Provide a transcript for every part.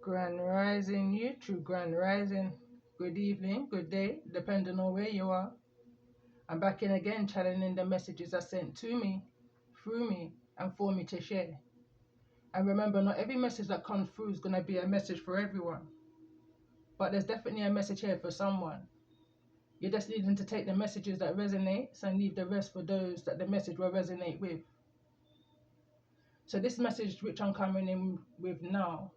Grand Rising, you true Grand Rising. Good evening, good day, depending on where you are. I'm back in again, channeling the messages are sent to me, through me, and for me to share. And remember, not every message that comes through is going to be a message for everyone. But there's definitely a message here for someone. You're just needing to take the messages that resonate and leave the rest for those that the message will resonate with. So this message which I'm coming in with now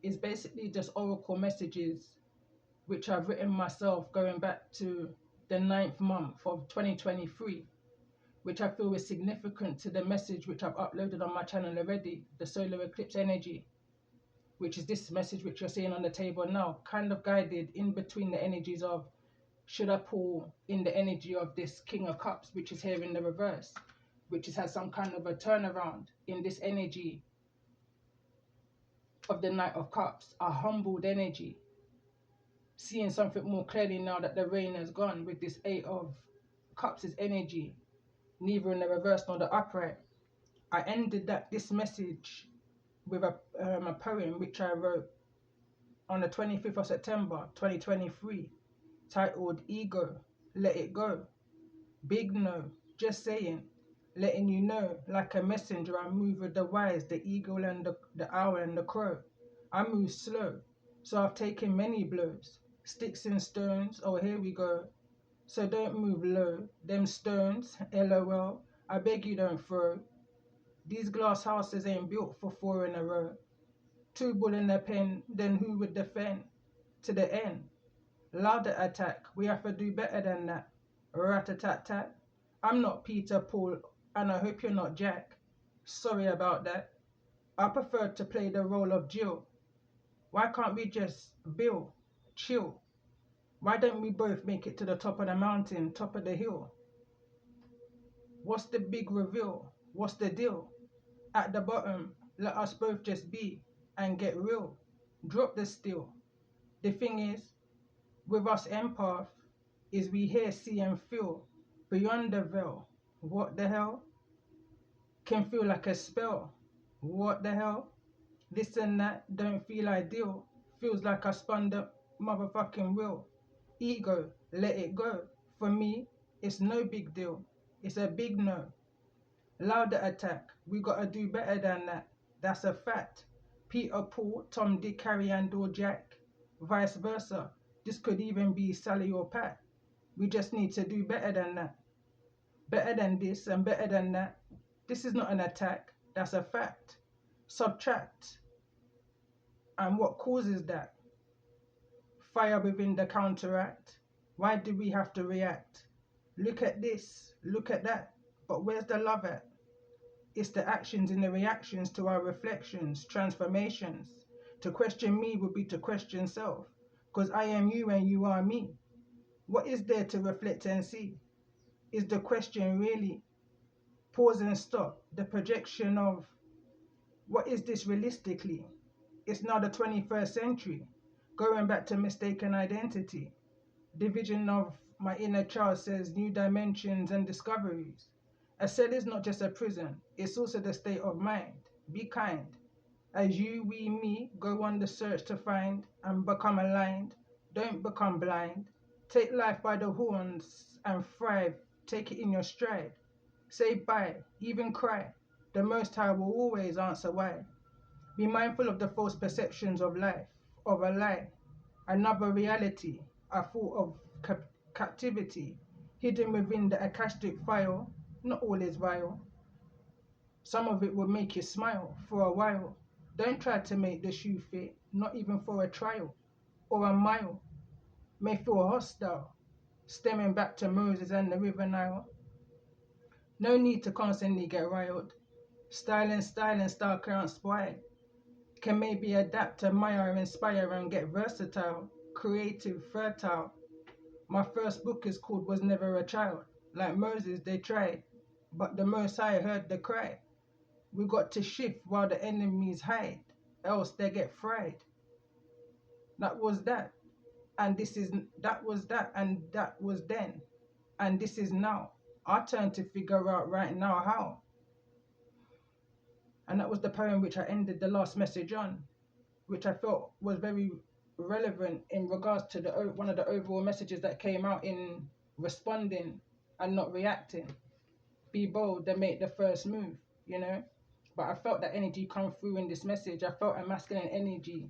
is basically just oracle messages which I've written myself going back to the 9th month of 2023, which I feel is significant to the message which I've uploaded on my channel already, the solar eclipse energy, which is this message which you're seeing on the table now, kind of guided in between the energies of, should I pull in the energy of this King of Cups, which is here in the reverse, which has some kind of a turnaround in this energy of the Knight of Cups, a humbled energy, seeing something more clearly now that the rain has gone with this Eight of Cups' energy, neither in the reverse nor the upright. I ended this message with a poem which I wrote on the 25th of September 2023, titled Ego, Let It Go. Big no, just saying, letting you know, like a messenger, I move with the wise, the eagle and the owl and the crow. I move slow, so I've taken many blows. Sticks and stones, oh here we go. So don't move low, them stones, LOL, I beg you don't throw. These glass houses ain't built for four in a row. Two bull in a pen, then who would defend? To the end. Louder attack, we have to do better than that. Rat-a-tat-tat. I'm not Peter, Paul, and I hope you're not Jack. Sorry about that. I prefer to play the role of Jill. Why can't we just Bill, chill? Why don't we both make it to the top of the mountain, top of the hill? What's the big reveal? What's the deal? At the bottom, let us both just be and get real. Drop the steel. The thing is, with us empath, is we hear, see and feel beyond the veil. What the hell? Can feel like a spell. What the hell? This and that don't feel ideal. Feels like I spun the motherfucking wheel. Ego, let it go. For me, it's no big deal. It's a big no. Louder attack. We gotta do better than that. That's a fact. Peter, Paul, Tom, Dick, Harry and or Jack. Vice versa. This could even be Sally or Pat. We just need to do better than that. Better than this and better than that. This is not an attack. That's a fact. Subtract. And what causes that? Fire within the counteract. Why do we have to react? Look at this. Look at that. But where's the love at? It's the actions and the reactions to our reflections, transformations. To question me would be to question self. Because I am you and you are me. What is there to reflect and see? Is the question really? Pause and stop. The projection of what is this realistically? It's now the 21st century. Going back to mistaken identity. Division of my inner child says new dimensions and discoveries. A cell is not just a prison, it's also the state of mind. Be kind. As you, we, me go on the search to find and become aligned, don't become blind. Take life by the horns and thrive. Take it in your stride. Say bye, even cry. The Most High will always answer why. Be mindful of the false perceptions of life, of a lie, another reality, a thought of captivity, hidden within the Akashic file. Not all is vile. Some of it will make you smile for a while. Don't try to make the shoe fit, not even for a trial or a mile. May feel hostile, stemming back to Moses and the River Nile. No need to constantly get riled. Style and style can't spoil. Can maybe adapt, admire, inspire and get versatile, creative, fertile. My first book is called Was Never a Child. Like Moses, they tried, but the Most High heard the cry. We got to shift while the enemies hide, else they get fried. That was that, and this is that was that, and that was then, and this is now. Our turn to figure out right now how. And that was the poem which I ended the last message on. which I felt was very relevant in regards to the one of the overall messages that came out in responding and not reacting. Be bold and make the first move, you know. But I felt that energy come through in this message. I felt a masculine energy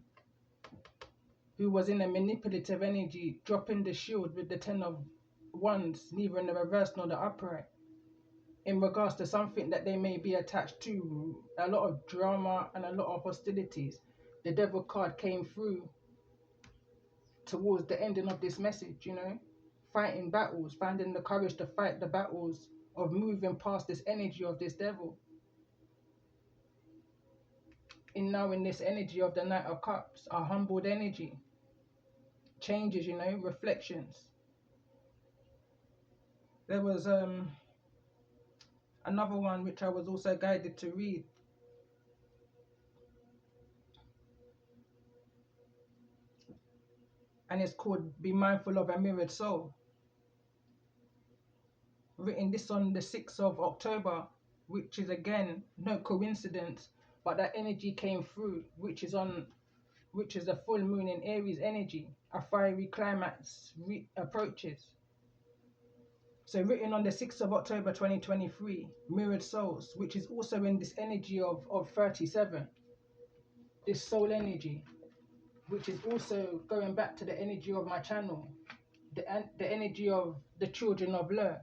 who was in a manipulative energy, dropping the shield with the 10 of Wands, neither in the reverse nor the upright, in regards to something that they may be attached to, a lot of drama and a lot of hostilities. The devil card came through towards the ending of this message, you know, fighting battles, finding the courage to fight the battles of moving past this energy of this devil. In now in this energy of the Knight of Cups, a humbled energy, changes, you know, reflections. There was another one which I was also guided to read, and it's called Be Mindful of a Mirrored Soul. Written this on the 6th of October, which is again no coincidence, but that energy came through, which is the full moon in Aries energy. A fiery climax approaches. So written on the 6th of October 2023, Mirrored Souls, which is also in this energy of 37, this soul energy, which is also going back to the energy of my channel, the energy of the children of Lur,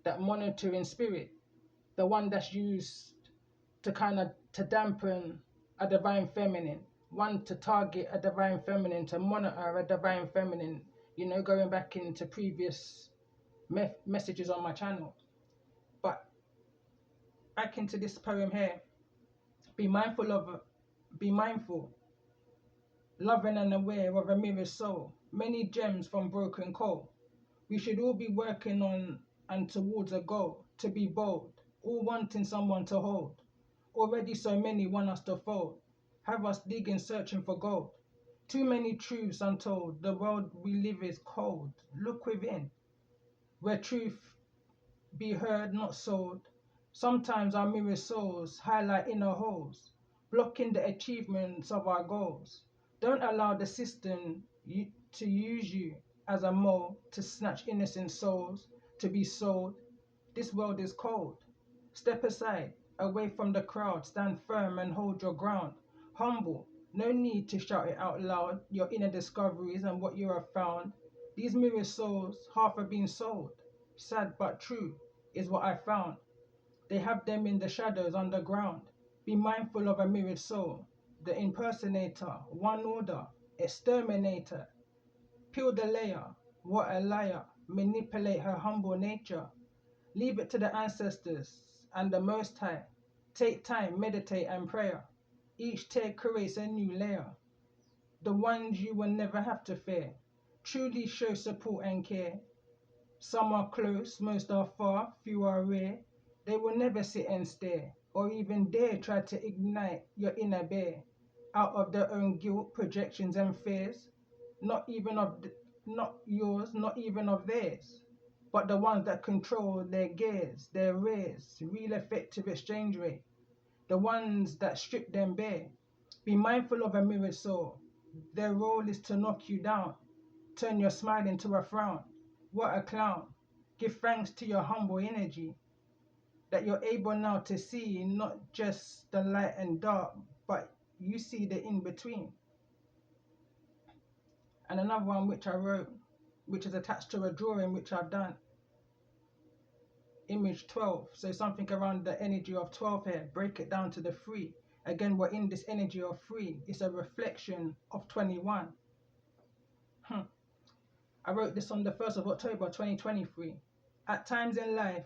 that monitoring spirit, the one that's used to kind of to dampen a divine feminine, one to target a divine feminine, to monitor a divine feminine, you know, going back into previous messages on my channel. But back into this poem here, be mindful of, be mindful, loving and aware of a mirror soul, many gems from broken coal. We should all be working on and towards a goal, to be bold, all wanting someone to hold. Already so many want us to fold, have us digging, searching for gold. Too many truths untold, the world we live is cold. Look within, where truth be heard, not sold. Sometimes our mirror souls highlight inner holes, blocking the achievements of our goals. Don't allow the system to use you as a mole to snatch innocent souls to be sold. This world is cold. Step aside, away from the crowd, stand firm and hold your ground. Humble, no need to shout it out loud, your inner discoveries and what you have found. These mirror souls half are being sold. Sad but true is what I found. They have them in the shadows underground. Be mindful of a mirrored soul. The impersonator, one order, exterminator. Peel the layer, what a liar. Manipulate her humble nature. Leave it to the ancestors and the Most High. Take time, meditate and prayer. Each tear creates a new layer. The ones you will never have to fear. Truly show support and care. Some are close, most are far, few are rare. They will never sit and stare, or even dare try to ignite your inner bear. Out of their own guilt, projections and fears. Not even not yours, not even of theirs. But the ones that control their gears, their rears, real effective exchange rate. The ones that strip them bare. Be mindful of a mirrored soul. Their role is to knock you down, turn your smile into a frown. What a clown. Give thanks to your humble energy, that you're able now to see not just the light and dark, but you see the in between. And another one which I wrote, which is attached to a drawing which I've done, image 12. So something around the energy of 12 here, break it down to the 3. Again, we're in this energy of 3. It's a reflection of 21. I wrote this on the 1st of October 2023. At times in life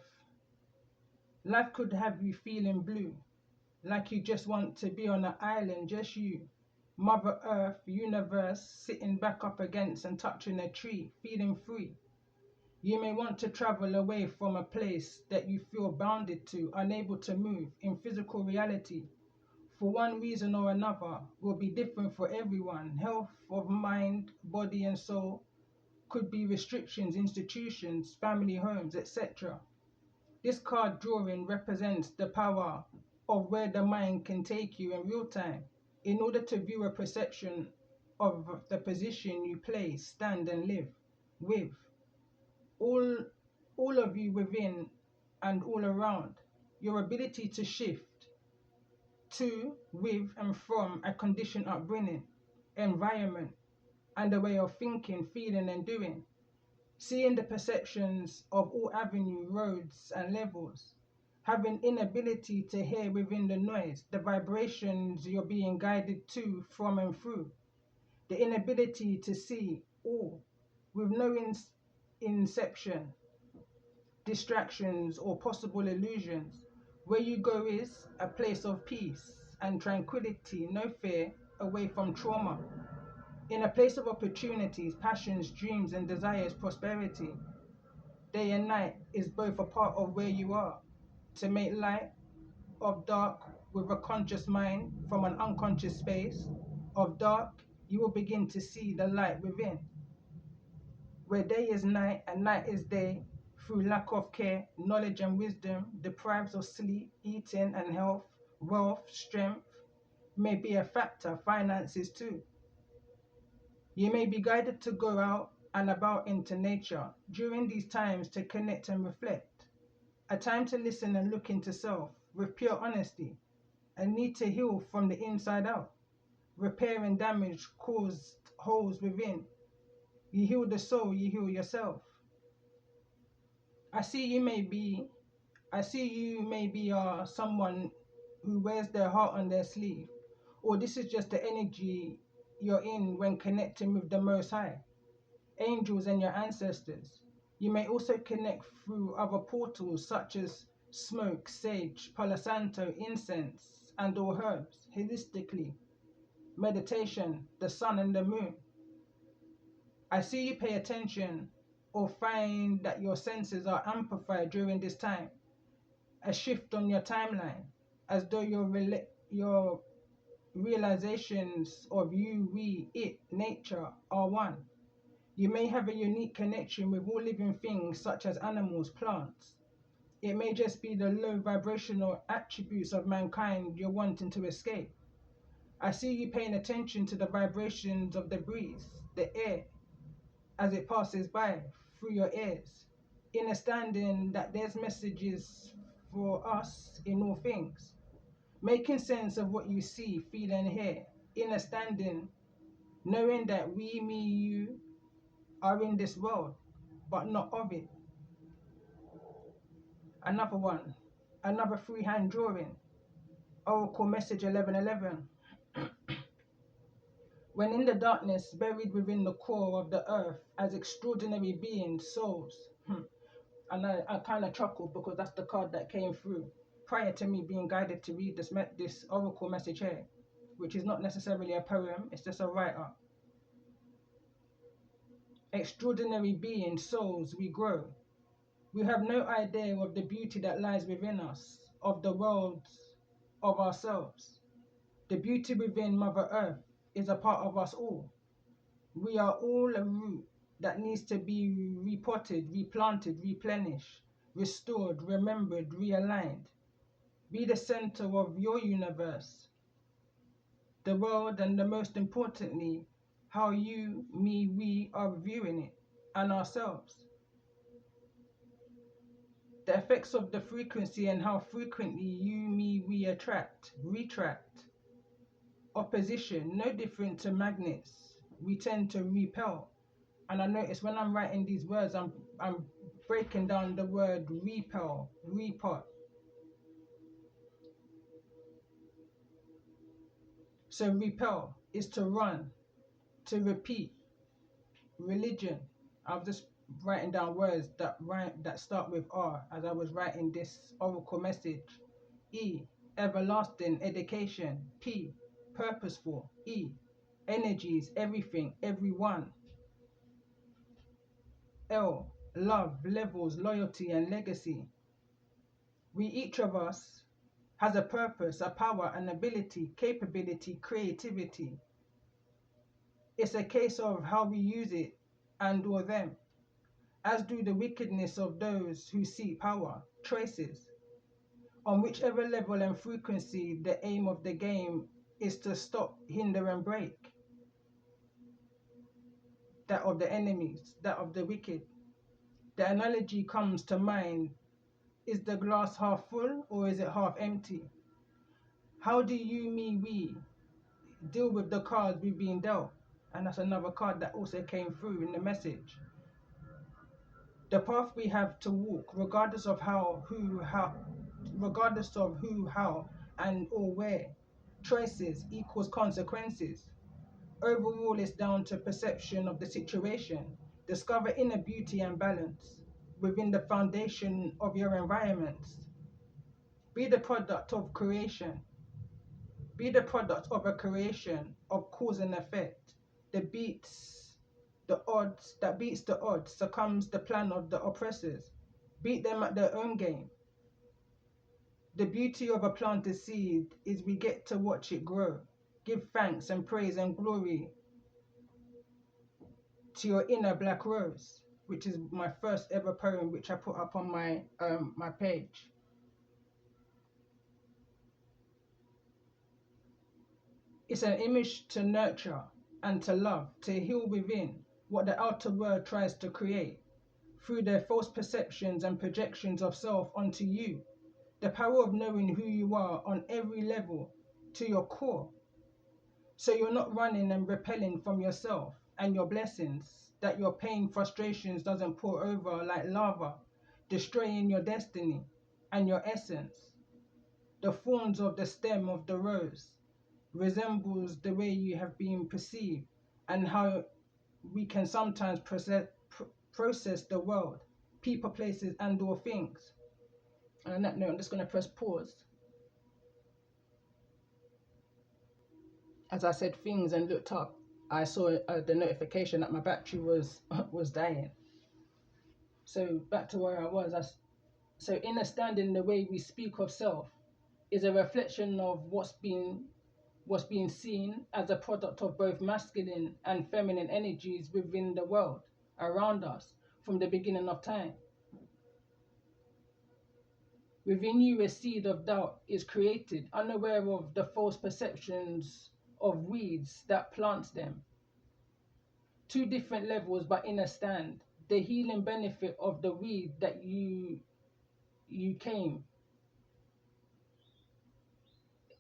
could have you feeling blue, like you just want to be on an island, just you. Mother Earth, universe, sitting back up against and touching a tree, feeling free. You may want to travel away from a place that you feel bounded to, unable to move in physical reality. For one reason or another, will be different for everyone. Health of mind, body and soul could be restrictions, institutions, family homes, etc. This card drawing represents the power of where the mind can take you in real time. in order to view a perception of the position you play, stand, and live with. All, all of you within and all around. Your ability to shift to, with, and from a conditioned upbringing, environment, and a way of thinking, feeling, and doing. Seeing the perceptions of all avenue, roads, and levels. Having inability to hear within the noise, the vibrations you're being guided to, from, and through. The inability to see all, with no inception, distractions, or possible illusions. Where you go is a place of peace and tranquility, no fear, away from trauma. In a place of opportunities, passions, dreams, and desires, prosperity. Day and night is both a part of where you are. To make light of dark with a conscious mind from an unconscious space of dark, you will begin to see the light within. Where day is night and night is day, through lack of care, knowledge and wisdom, deprives of sleep, eating and health, wealth, strength, may be a factor, finances too. You may be guided to go out and about into nature during these times to connect and reflect. A time to listen and look into self with pure honesty. A need to heal from the inside out. Repairing damage caused holes within. You heal the soul, you heal yourself. I see you may be someone who wears their heart on their sleeve, or this is just the energy you're in when connecting with the Most High, angels and your ancestors. You may also connect through other portals such as smoke, sage, palo santo, incense, and or herbs, holistically, meditation, the sun and the moon. I see you pay attention or find that your senses are amplified during this time. A shift on your timeline, as though your realizations of you, we, it, nature are one. You may have a unique connection with all living things such as animals, plants. It may just be the low vibrational attributes of mankind you're wanting to escape. I see you paying attention to the vibrations of the breeze, the air, as it passes by through your ears, understanding that there's messages for us in all things, making sense of what you see, feel, and hear, understanding, knowing that we, me, you are in this world, but not of it. Another one, another freehand drawing, Oracle Message 1111. When in the darkness, buried within the core of the earth as extraordinary beings, souls. And I kind of chuckled because that's the card that came through prior to me being guided to read this oracle message here, which is not necessarily a poem, it's just a write-up. Extraordinary beings, souls, we grow. We have no idea of the beauty that lies within us, of the worlds of ourselves. The beauty within Mother Earth is a part of us all. We are all a root that needs to be repotted, replanted, replenished, restored, remembered, realigned. Be the center of your universe, the world, and the most importantly, how you, me, we are viewing it and ourselves. The effects of the frequency and how frequently you, me, we attract, retract. Opposition, no different to magnets. We tend to repel. And I notice when I'm writing these words, I'm breaking down the word repel, repot. So repel is to run, to repeat. Religion. I was just writing down words that start with R as I was writing this oracle message. E, everlasting, education. P, purposeful. E, energies, everything, everyone. L, love, levels, loyalty, and legacy. We, each of us, has a purpose, a power, an ability, capability, creativity. It's a case of how we use it and or them, as do the wickedness of those who seek power, choices. On whichever level and frequency the aim of the game is to stop, hinder, and break that of the enemies, that of the wicked. The analogy comes to mind, is the glass half full or is it half empty? How do you, me, we deal with the cards we've been dealt? And that's another card that also came through in the message. The path we have to walk, regardless of who, how, and or where. Choices equals consequences. Overall, it's down to perception of the situation. Discover inner beauty and balance within the foundation of your environments. Be the product of creation. Be the product of a creation of cause and effect. That beats the odds, succumbs the plan of the oppressors. Beat them at their own game. The beauty of a planted seed is we get to watch it grow. Give thanks and praise and glory to your inner black rose, which is my first ever poem, which I put up on my page. It's an image to nurture and to love, to heal within what the outer world tries to create through their false perceptions and projections of self onto you. The power of knowing who you are on every level to your core. So you're not running and repelling from yourself and your blessings, that your pain, frustrations doesn't pour over like lava, destroying your destiny and your essence. The thorns of the stem of the rose resembles the way you have been perceived and how we can sometimes process the world, people, places, and or things. And on that note, I'm just going to press pause. As I said things and looked up, I saw the notification that my battery was was dying. So back to where I was. So understanding the way we speak of self is a reflection of what's being seen as a product of both masculine and feminine energies within the world around us from the beginning of time. Within you, a seed of doubt is created, unaware of the false perceptions of weeds that plants them. Two different levels, but understand the healing benefit of the weed that you came.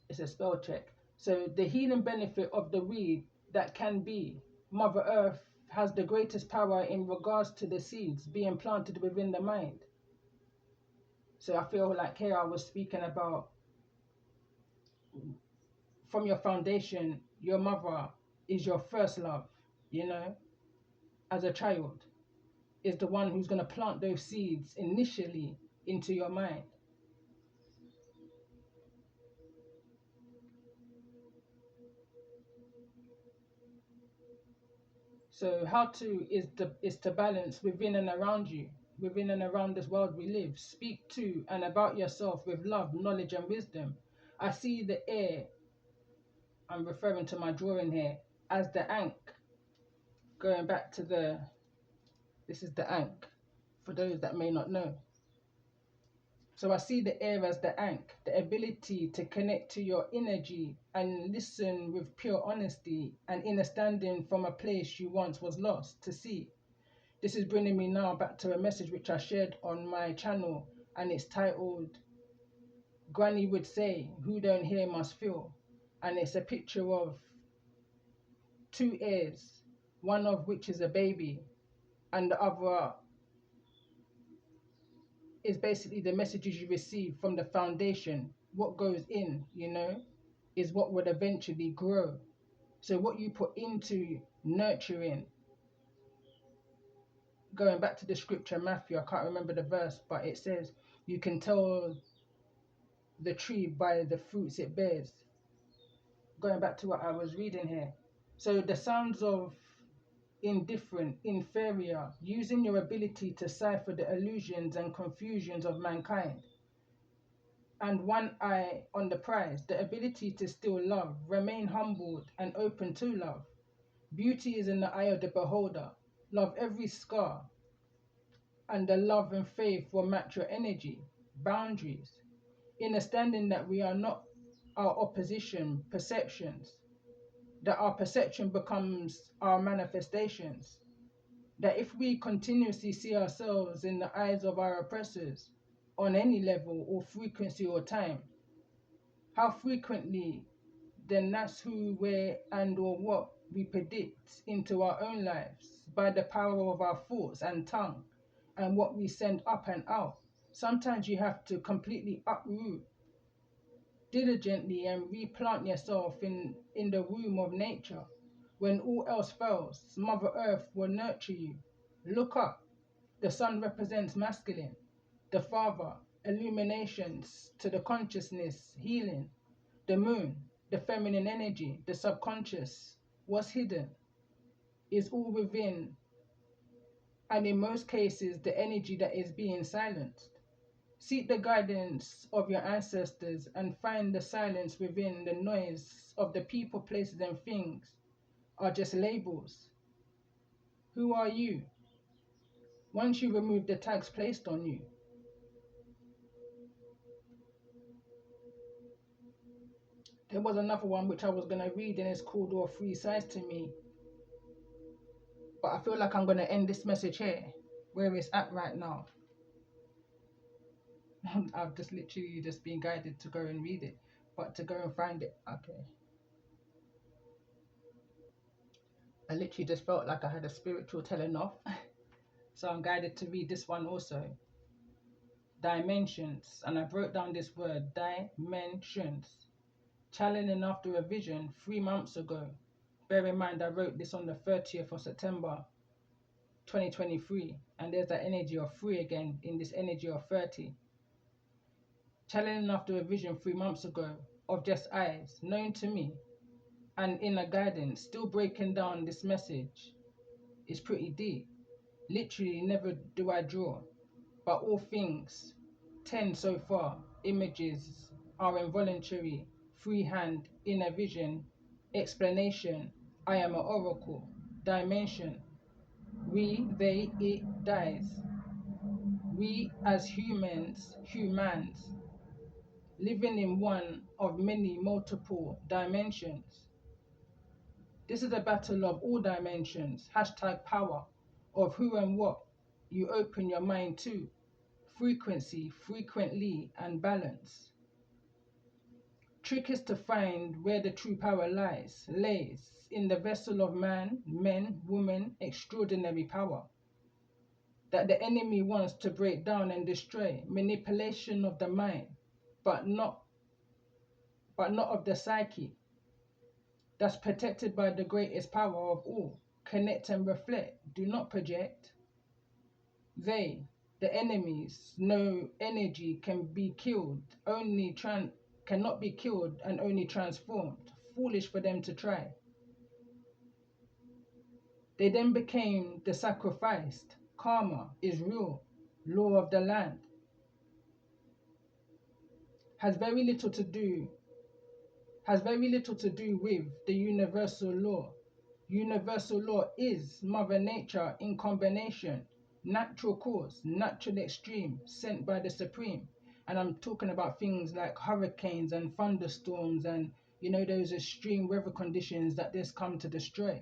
It's a spell check. So the healing benefit of the weed that can be. Mother Earth has the greatest power in regards to the seeds being planted within the mind. So I feel like here I was speaking about from your foundation, your mother is your first love, you know, as a child, is the one who's going to plant those seeds initially into your mind. So how to is to balance within and around you, within and around this world we live. Speak to and about yourself with love, knowledge, and wisdom. I see the air, I'm referring to my drawing here, as the ankh. Going back to this is the ankh, for those that may not know. So I see the air as the ankh, the ability to connect to your energy and listen with pure honesty and understanding from a place you once was lost to see. This is bringing me now back to a message which I shared on my channel, and it's titled Granny Would Say, Who Don't Hear Must Feel. And it's a picture of two ears, one of which is a baby and the other is basically the messages you receive from the foundation. What goes in, you know, is what would eventually grow. So what you put into nurturing, going back to the scripture, Matthew, I can't remember the verse, but it says, you can tell the tree by the fruits it bears. Going back to what I was reading here. So the sounds of indifferent, inferior, using your ability to cipher the illusions and confusions of mankind. And one eye on the prize, the ability to still love, remain humbled and open to love. Beauty is in the eye of the beholder. Love every scar, and the love and faith will match your energy. Boundaries. Understanding that we are not our opposition perceptions, that our perception becomes our manifestations, that if we continuously see ourselves in the eyes of our oppressors on any level or frequency or time, how frequently, then that's who, where, and or what we predict into our own lives by the power of our thoughts and tongue and what we send up and out. Sometimes you have to completely uproot diligently and replant yourself in the womb of nature. When all else fails, Mother Earth will nurture you. Look up. The sun represents masculine. The father, illuminations to the consciousness, healing. The moon, the feminine energy, the subconscious, what's hidden is all within, and in most cases, the energy that is being silenced. Seek the guidance of your ancestors and find the silence within the noise of the people, places, and things are just labels. Who are you? Once you remove the tags placed on you, there was another one which I was going to read and it's called All Three Sides to Me. But I feel like I'm going to end this message here, where it's at right now. I've just literally just been guided to go and read it, but to go and find it, okay. I literally just felt like I had a spiritual telling off. So I'm guided to read this one also. Dimensions. And I broke down this word, dimensions. Channeling after a vision 3 months ago. Bear in mind I wrote this on the 30th of September 2023. And there's that energy of 3 again in this energy of 30. Channeling after a vision 3 months ago of just eyes known to me and inner guidance, still breaking down this message is pretty deep. Literally never do I draw, but all things 10 so far. Images are involuntary, freehand, inner vision, explanation. I am an oracle, dimension. We, they, it dies. We as humans, living in one of many multiple dimensions. This is a battle of all dimensions. Hashtag power of who and what you open your mind to. Frequency, frequently, and balance. Trick is to find where the true power lays in the vessel of man, men, woman, extraordinary power. That the enemy wants to break down and destroy. Manipulation of the mind, but not of the psyche. That's protected by the greatest power of all. Connect and reflect. Do not project. They, the enemies, know energy can be killed, cannot be killed and only transformed. Foolish for them to try. They then became the sacrificed. Karma is real. Law of the land. Has very little to do with the universal law. Universal law is Mother Nature in combination, natural cause, natural extreme, sent by the Supreme. And I'm talking about things like hurricanes and thunderstorms and, those extreme weather conditions that this come to destroy.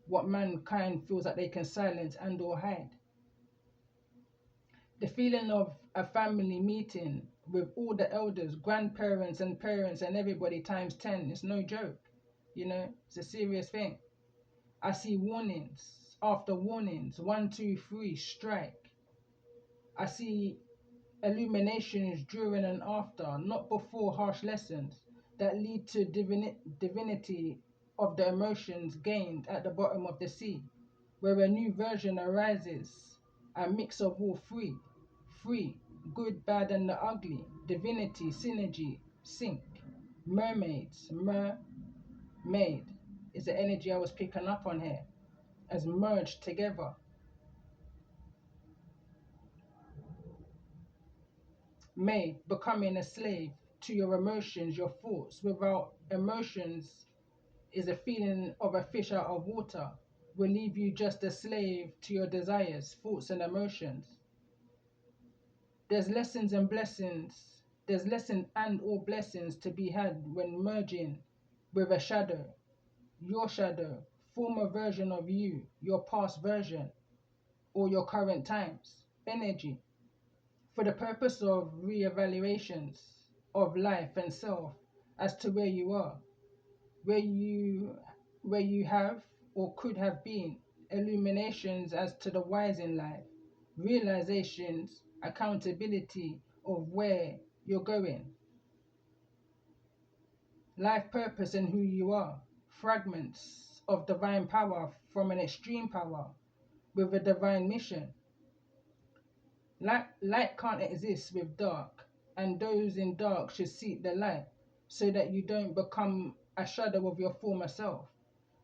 What mankind feels that they can silence and or hide. The feeling of a family meeting with all the elders, grandparents and parents and everybody times 10 is no joke. It's a serious thing. I see warnings after warnings, 1, 2, 3, strike. I see illuminations during and after, not before harsh lessons that lead to divinity of the emotions gained at the bottom of the sea, where a new version arises, a mix of all three, good, bad, and the ugly, divinity, synergy, sync, mermaids, mermaid is the energy I was picking up on here, as merged together. May, becoming a slave to your emotions, your thoughts. Without emotions is a feeling of a fish out of water, will leave you just a slave to your desires, thoughts, and emotions. There's lessons and blessings There's lesson and or blessings to be had when merging with a shadow, your shadow, former version of you, your past version, or your current times, energy, for the purpose of re-evaluations of life and self as to where you are, where you where you have or could have been, illuminations as to the wise in life, realizations, accountability of where you're going, life purpose and who you are, fragments of divine power from an extreme power with a divine mission. Light can't exist with dark, and those in dark should seek the light so that you don't become a shadow of your former self.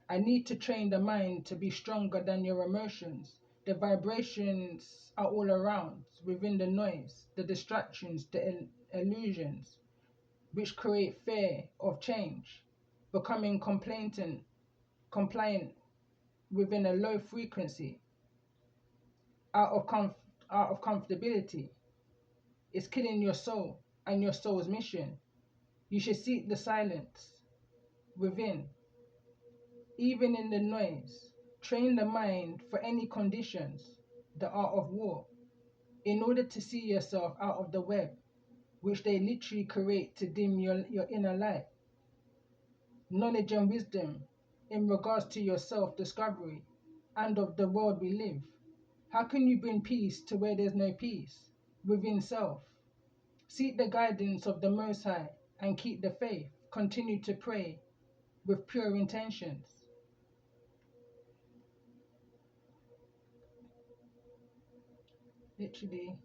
I need to train the mind to be stronger than your emotions. The vibrations are all around, within the noise, the distractions, the illusions, which create fear of change, becoming compliant within a low frequency, out of out of comfortability. It's killing your soul and your soul's mission. You should seek the silence within, even in the noise. Train the mind for any conditions, the art of war, in order to see yourself out of the web, which they literally create to dim your inner light. Knowledge and wisdom in regards to your self-discovery and of the world we live. How can you bring peace to where there's no peace? Within self. Seek the guidance of the Most High and keep the faith. Continue to pray with pure intentions. Literally.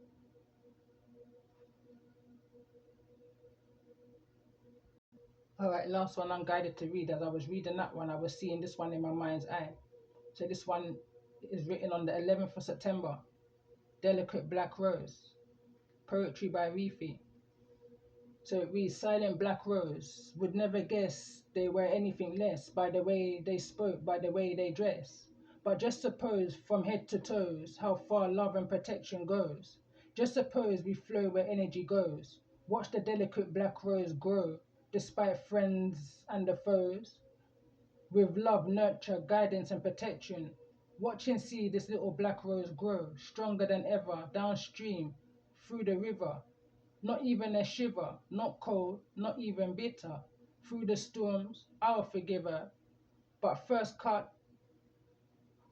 All right, last one I'm guided to read. As I was reading that one, I was seeing this one in my mind's eye. So this one is written on the 11th of September. Delicate Black Rose. Poetry by Reefy. So it reads, Silent Black Rose would never guess they were anything less by the way they spoke, by the way they dress. But just suppose from head to toes how far love and protection goes. Just suppose we flow where energy goes. Watch the delicate black rose grow, despite friends and the foes. With love, nurture, guidance and protection. Watch and see this little black rose grow, stronger than ever, downstream, through the river. Not even a shiver, not cold, not even bitter. Through the storms, I'll forgive her. But first cut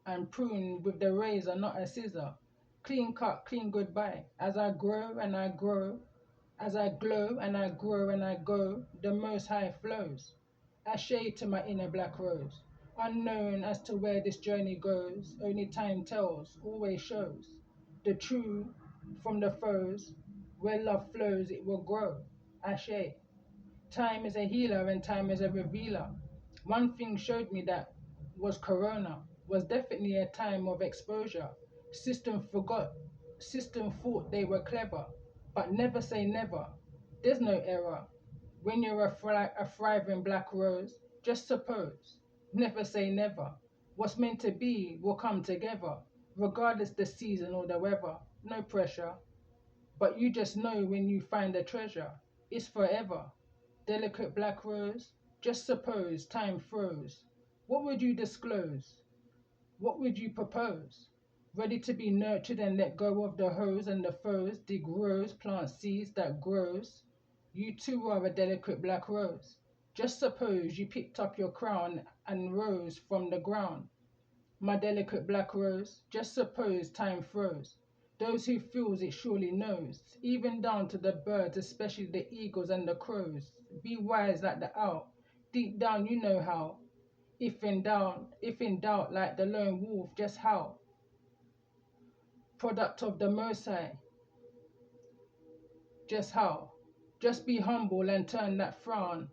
and prune with the razor, not a scissor. Clean cut, clean goodbye. As I grow and I grow, as I glow and I grow and I go, the most high flows. A shade to my inner black rose. Unknown as to where this journey goes, only time tells, always shows. The true from the foes, where love flows, it will grow. Ashe. Time is a healer and time is a revealer. One thing showed me that was Corona, was definitely a time of exposure. System forgot, system thought they were clever, but never say never. There's no error. When you're a thriving black rose, just suppose. Never say never. What's meant to be will come together, regardless the season or the weather. No pressure. But you just know when you find a treasure, it's forever. Delicate black rose, just suppose time froze. What would you disclose? What would you propose? Ready to be nurtured and let go of the hoes and the foes, dig rows, plant seeds that grows. You too are a delicate black rose. Just suppose you picked up your crown and rose from the ground. My delicate black rose, just suppose time froze. Those who feels it surely knows, even down to the birds, especially the eagles and the crows. Be wise like the owl. Deep down you know how. If in doubt, like the lone wolf, just how. Product of the Most High, just how. Just be humble and turn that frown.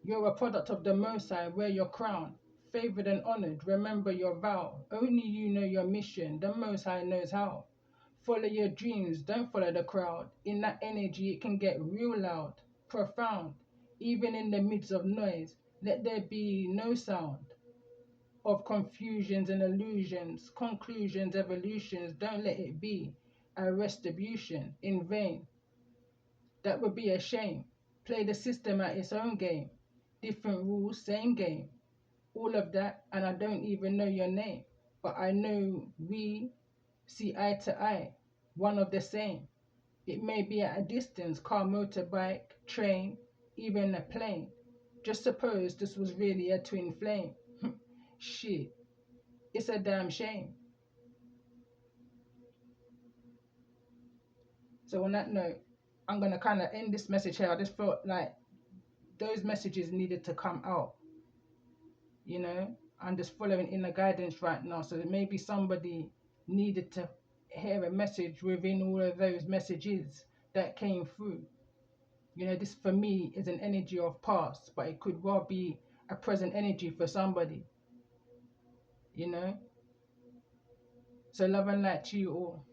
You're a product of the Most High, wear your crown. Favored and honored, remember your vow. Only you know your mission, the Most High knows how. Follow your dreams, don't follow the crowd. In that energy, it can get real loud, profound. Even in the midst of noise, let there be no sound of confusions and illusions, conclusions, evolutions. Don't let it be a retribution in vain. That would be a shame. Play the system at its own game. Different rules, same game. All of that, and I don't even know your name. But I know we see eye to eye, one of the same. It may be at a distance, car, motorbike, train, even a plane. Just suppose this was really a twin flame. Shit, it's a damn shame. So on that note, I'm gonna kind of end this message here. I just felt like those messages needed to come out. You know, I'm just following inner guidance right now. So maybe somebody needed to hear a message within all of those messages that came through. You know, this for me is an energy of past, but it could well be a present energy for somebody, you know. So love and light to you all.